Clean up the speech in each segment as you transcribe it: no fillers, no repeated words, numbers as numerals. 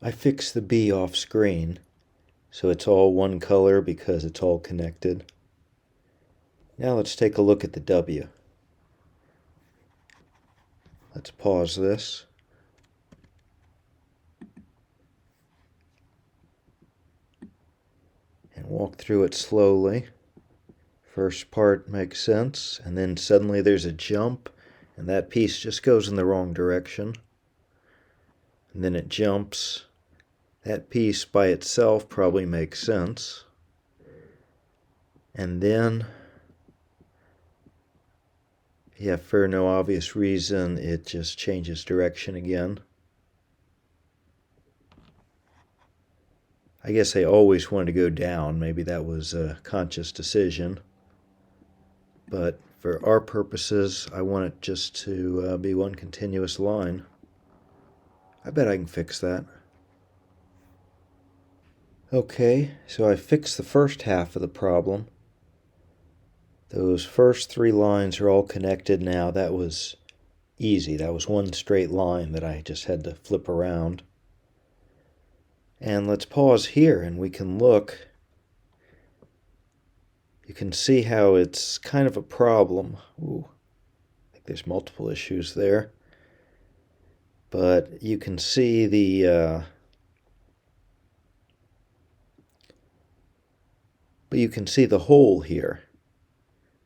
I fixed the B off screen, so it's all one color because it's all connected. Now let's take a look at the W. Let's pause this. And walk through it slowly. First part makes sense, and then suddenly there's a jump, and that piece just goes in the wrong direction. And then it jumps. That piece by itself probably makes sense. And then, yeah, for no obvious reason, it just changes direction again. I guess I always wanted to go down. Maybe that was a conscious decision. But for our purposes, I want it just to be one continuous line. I bet I can fix that. Okay, so I fixed the first half of the problem. Those first three lines are all connected now. That was easy. That was one straight line that I just had to flip around. And let's pause here and we can look. You can see how it's kind of a problem. Ooh, I think there's multiple issues there. But you can see the hole here.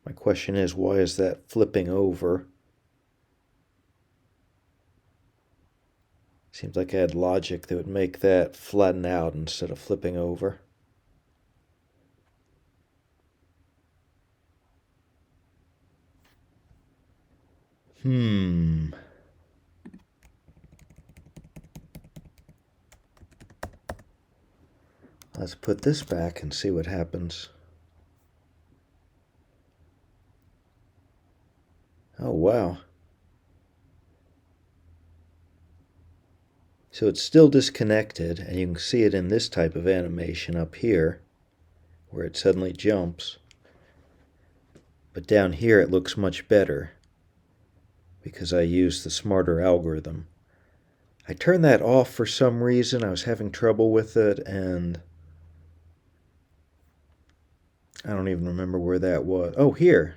My question is, why is that flipping over? Seems like I had logic that would make that flatten out instead of flipping over. Let's put this back and see what happens. Oh, wow. So it's still disconnected, and you can see it in this type of animation up here, where it suddenly jumps. But down here it looks much better, because I used the smarter algorithm. I turned that off for some reason. I was having trouble with it, and I don't even remember where that was. Oh, here.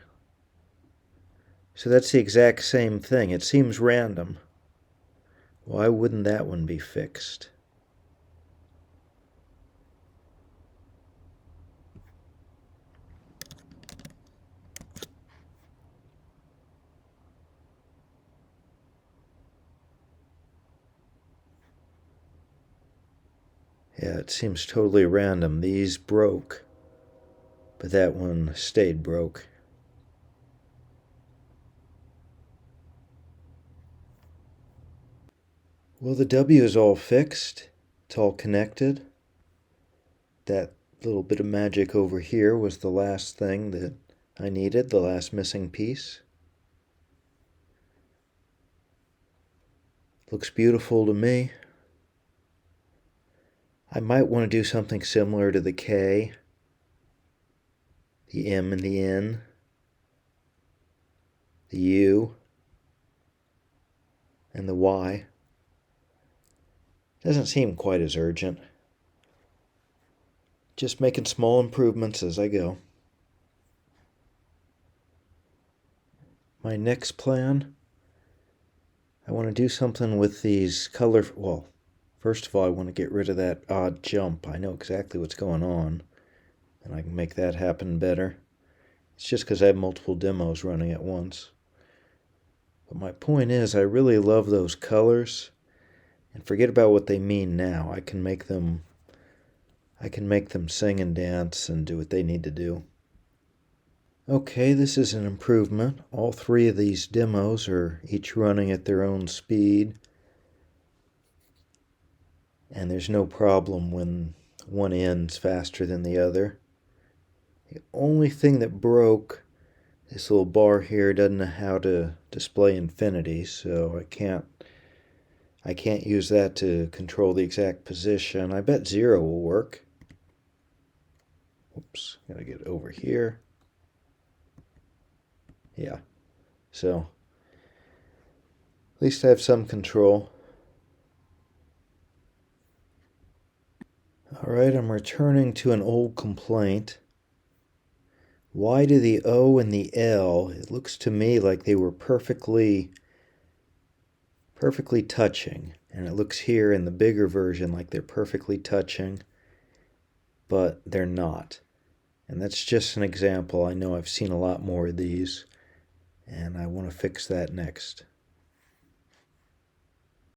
So that's the exact same thing. It seems random. Why wouldn't that one be fixed? Yeah, it seems totally random. These broke, but that one stayed broke. Well, the W is all fixed. It's all connected. That little bit of magic over here was the last thing that I needed, the last missing piece. Looks beautiful to me. I might want to do something similar to the K, the M and the N, the U, and the Y. Doesn't seem quite as urgent. Just making small improvements as I go. My next plan, I want to do something with these well, first of all, I want to get rid of that odd jump. I know exactly what's going on, and I can make that happen better. It's just because I have multiple demos running at once. But my point is, I really love those colors, and forget about what they mean now. I can make them sing and dance and do what they need to do. Okay, this is an improvement. All three of these demos are each running at their own speed, and there's no problem when one ends faster than the other. The only thing that broke, this little bar here doesn't know how to display infinity, so I can't use that to control the exact position. I bet 0 will work. Oops, gotta get over here. Yeah, so at least I have some control. Alright, I'm returning to an old complaint. Why do the O and the L, it looks to me like they were perfectly touching. And it looks here in the bigger version like they're perfectly touching, but they're not. And that's just an example. I know I've seen a lot more of these, and I want to fix that next.